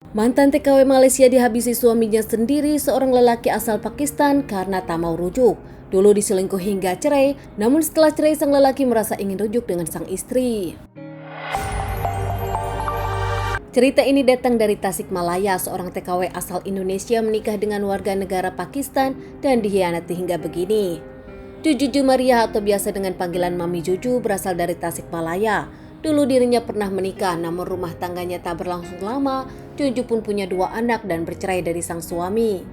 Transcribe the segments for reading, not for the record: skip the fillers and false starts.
Mantan TKW Malaysia dihabisi suaminya sendiri, seorang lelaki asal Pakistan, karena tak mau rujuk. Dulu diselingkuh hingga cerai, namun setelah cerai sang lelaki merasa ingin rujuk dengan sang istri. Cerita ini datang dari Tasikmalaya. Seorang TKW asal Indonesia menikah dengan warga negara Pakistan dan dikhianati hingga begini. Juju Jumaria atau biasa dengan panggilan Mami Juju berasal dari Tasikmalaya. Dulu dirinya pernah menikah, namun rumah tangganya tak berlangsung lama. Juju pun punya 2 anak dan bercerai dari sang suami.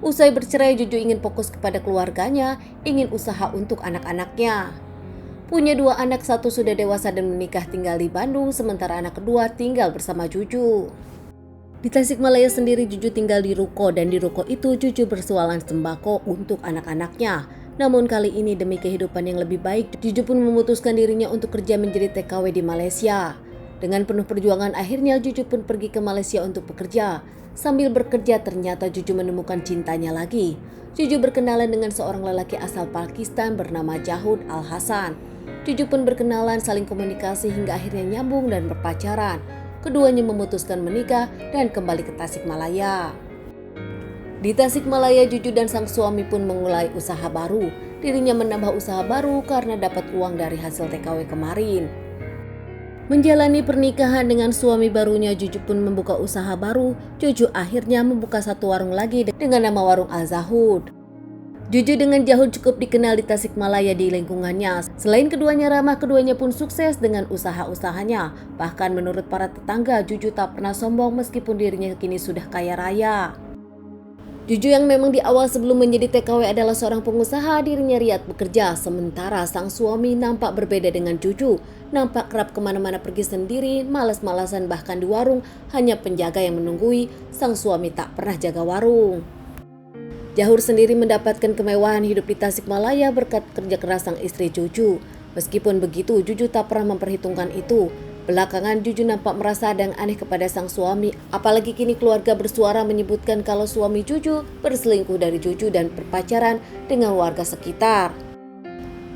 Usai bercerai, Juju ingin fokus kepada keluarganya, ingin usaha untuk anak-anaknya. Punya 2 anak, satu sudah dewasa dan menikah tinggal di Bandung, sementara anak kedua tinggal bersama Juju. Di Tasikmalaya sendiri, Juju tinggal di ruko, dan di ruko itu Juju berjualan sembako untuk anak-anaknya. Namun kali ini demi kehidupan yang lebih baik, Juju pun memutuskan dirinya untuk kerja menjadi TKW di Malaysia. Dengan penuh perjuangan, akhirnya Juju pun pergi ke Malaysia untuk bekerja. Sambil bekerja, ternyata Juju menemukan cintanya lagi. Juju berkenalan dengan seorang lelaki asal Pakistan bernama Jahud Al-Hasan. Juju pun berkenalan, saling komunikasi hingga akhirnya nyambung dan berpacaran. Keduanya memutuskan menikah dan kembali ke Tasikmalaya. Di Tasikmalaya, Juju dan sang suami pun memulai usaha baru. Dirinya menambah usaha baru karena dapat uang dari hasil TKW kemarin. Menjalani pernikahan dengan suami barunya, Juju pun membuka usaha baru. Juju akhirnya membuka satu warung lagi dengan nama Warung Al-Zahud. Juju dengan Jahud cukup dikenal di Tasikmalaya di lingkungannya. Selain keduanya ramah, keduanya pun sukses dengan usaha-usahanya. Bahkan menurut para tetangga, Juju tak pernah sombong meskipun dirinya kini sudah kaya raya. Juju yang memang di awal sebelum menjadi TKW adalah seorang pengusaha, dirinya riat bekerja. Sementara sang suami nampak berbeda dengan Juju. Nampak kerap kemana-mana pergi sendiri, malas-malasan, bahkan di warung hanya penjaga yang menunggui. Sang suami tak pernah jaga warung. Jahur sendiri mendapatkan kemewahan hidup di Tasikmalaya berkat kerja keras sang istri Juju. Meskipun begitu, Juju tak pernah memperhitungkan itu. Belakangan Juju nampak merasa ada yang aneh kepada sang suami, apalagi kini keluarga bersuara menyebutkan kalau suami Juju berselingkuh dari Juju dan berpacaran dengan warga sekitar.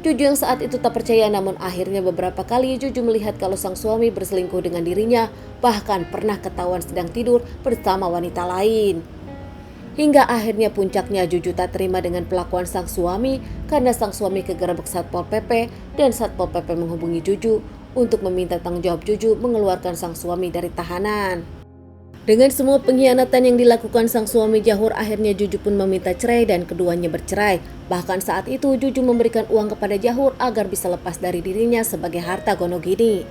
Juju yang saat itu tak percaya, namun akhirnya beberapa kali Juju melihat kalau sang suami berselingkuh dengan dirinya, bahkan pernah ketahuan sedang tidur bersama wanita lain. Hingga akhirnya puncaknya, Juju tak terima dengan pelakuan sang suami karena sang suami kegerebek Satpol PP dan Satpol PP menghubungi Juju untuk meminta tanggung jawab Juju mengeluarkan sang suami dari tahanan. Dengan semua pengkhianatan yang dilakukan sang suami Jahur, akhirnya Juju pun meminta cerai dan keduanya bercerai. Bahkan saat itu Juju memberikan uang kepada Jahur agar bisa lepas dari dirinya sebagai harta gonogini.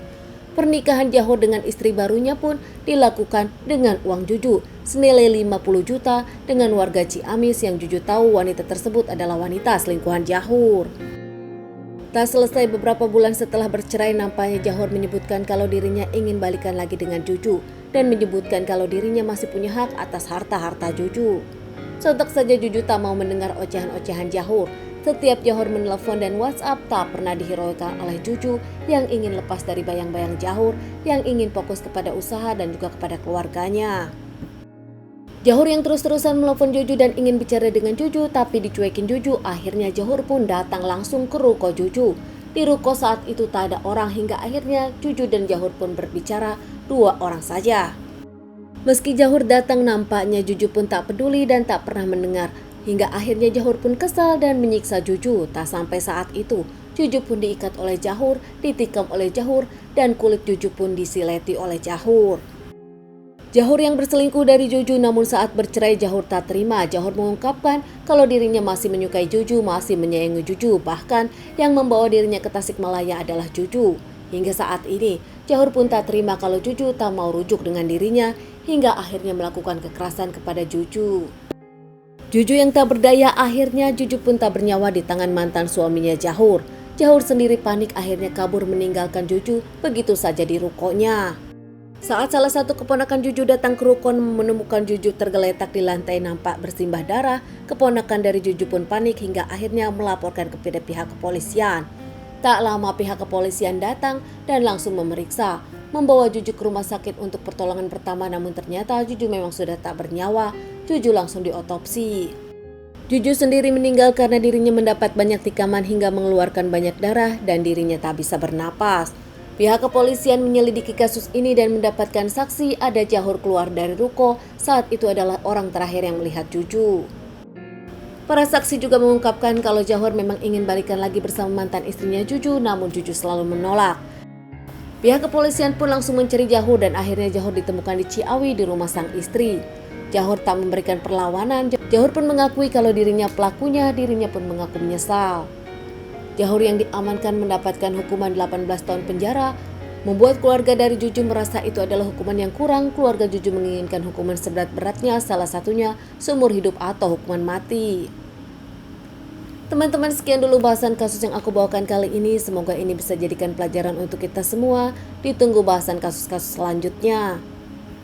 Pernikahan Jahur dengan istri barunya pun dilakukan dengan uang Juju senilai 50 juta dengan warga Ciamis yang Juju tahu wanita tersebut adalah wanita selingkuhan Jahur. Tak selesai beberapa bulan setelah bercerai, nampaknya Jahur menyebutkan kalau dirinya ingin balikan lagi dengan Juju dan menyebutkan kalau dirinya masih punya hak atas harta-harta Juju. Sontak saja Juju tak mau mendengar ocehan-ocehan Jahur. Setiap Jahur menelpon dan WhatsApp tak pernah dihiraukan oleh Juju yang ingin lepas dari bayang-bayang Jahur, yang ingin fokus kepada usaha dan juga kepada keluarganya. Jahur yang terus-terusan menelpon Juju dan ingin bicara dengan Juju tapi dicuekin Juju. Akhirnya Jahur pun datang langsung ke ruko Juju. Di ruko saat itu tak ada orang hingga akhirnya Juju dan Jahur pun berbicara 2 orang saja. Meski Jahur datang, nampaknya Juju pun tak peduli dan tak pernah mendengar. Hingga akhirnya Jahur pun kesal dan menyiksa Juju. Tak sampai saat itu, Juju pun diikat oleh Jahur, ditikam oleh Jahur, dan kulit Juju pun disileti oleh Jahur. Jahur yang berselingkuh dari Juju, namun saat bercerai Jahur tak terima. Jahur mengungkapkan kalau dirinya masih menyukai Juju, masih menyayangi Juju. Bahkan yang membawa dirinya ke Tasikmalaya adalah Juju. Hingga saat ini, Jahur pun tak terima kalau Juju tak mau rujuk dengan dirinya, hingga akhirnya melakukan kekerasan kepada Juju. Juju yang tak berdaya, akhirnya Juju pun tak bernyawa di tangan mantan suaminya Jahur. Jahur sendiri panik akhirnya kabur meninggalkan Juju begitu saja di rukonya. Saat salah satu keponakan Juju datang ke ruko menemukan Juju tergeletak di lantai nampak bersimbah darah, keponakan dari Juju pun panik hingga akhirnya melaporkan kepada pihak kepolisian. Tak lama pihak kepolisian datang dan langsung memeriksa, membawa Juju ke rumah sakit untuk pertolongan pertama, namun ternyata Juju memang sudah tak bernyawa. Juju langsung diotopsi. Juju sendiri meninggal karena dirinya mendapat banyak tikaman hingga mengeluarkan banyak darah dan dirinya tak bisa bernapas. Pihak kepolisian menyelidiki kasus ini dan mendapatkan saksi ada Jahur keluar dari ruko saat itu adalah orang terakhir yang melihat Juju. Para saksi juga mengungkapkan kalau Jahur memang ingin balikan lagi bersama mantan istrinya Juju, namun Juju selalu menolak. Pihak kepolisian pun langsung mencari Jahur dan akhirnya Jahur ditemukan di Ciawi di rumah sang istri. Jahur tak memberikan perlawanan. Jahur pun mengakui kalau dirinya pelakunya, dirinya pun mengaku menyesal. Jahur yang diamankan mendapatkan hukuman 18 tahun penjara, membuat keluarga dari Juju merasa itu adalah hukuman yang kurang. Keluarga Juju menginginkan hukuman seberat-beratnya, salah satunya seumur hidup atau hukuman mati. Teman-teman, sekian dulu bahasan kasus yang aku bawakan kali ini. Semoga ini bisa jadikan pelajaran untuk kita semua. Ditunggu bahasan kasus-kasus selanjutnya.